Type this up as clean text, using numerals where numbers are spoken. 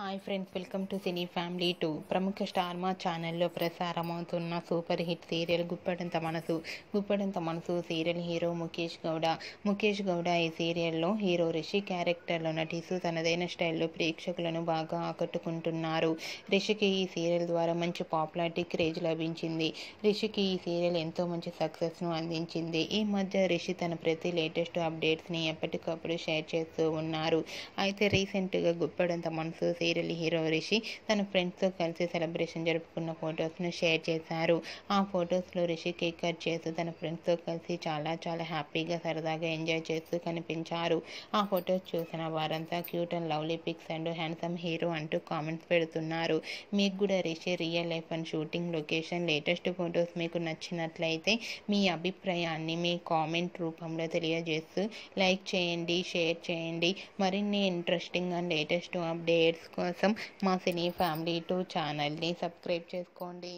Hi friends, welcome to cine family 2. ప్రముఖ star మా ఛానల్లో ప్రసారమవుతున్న సూపర్ హిట్ సీరియల్ గుప్పడంత మనసు సీరియల్ హీరో ముఖేష్ గౌడ ఈ సీరియల్లో హీరో రిషి క్యారెక్టర్లో నటిస్తూ తనదైన స్టైల్లో ప్రేక్షకులను బాగా ఆకట్టుకుంటున్నారు. రిషికి ఈ సీరియల్ ద్వారా మంచి పాపులారిటీ, క్రేజ్ లభించింది. రిషికి ఈ సీరియల్ ఎంతో మంచి సక్సెస్ను అందించింది. ఈ మధ్య రిషి తన ప్రతి లేటెస్ట్ అప్డేట్స్ని ఎప్పటికప్పుడు షేర్ చేస్తూ ఉన్నారు. అయితే రీసెంట్గా గుప్పడంత మనసు సీరియల్ హీరో రిషి తన ఫ్రెండ్స్తో కలిసి సెలబ్రేషన్ జరుపుకున్న ఫొటోస్ను షేర్ చేశారు. ఆ ఫొటోస్లో రిషి కేక్ కట్ చేస్తూ తన ఫ్రెండ్స్తో కలిసి చాలా హ్యాపీగా, సరదాగా ఎంజాయ్ చేస్తూ కనిపించారు. ఆ ఫొటోస్ చూసిన వారంతా cute and lovely pics and handsome hero అంటూ కామెంట్స్ పెడుతున్నారు. మీకు కూడా Rishi real life and shooting location latest photos మీకు నచ్చినట్లయితే మీ అభిప్రాయాన్ని మీ కామెంట్ రూపంలో తెలియజేస్తూ లైక్ చేయండి, షేర్ చేయండి. మరిన్ని ఇంట్రెస్టింగ్ అండ్ లేటెస్ట్ అప్డేట్స్ కోసం మా సినీ ఫ్యామిలీ 2 ఛానల్ని సబ్స్క్రైబ్ చేసుకోండి.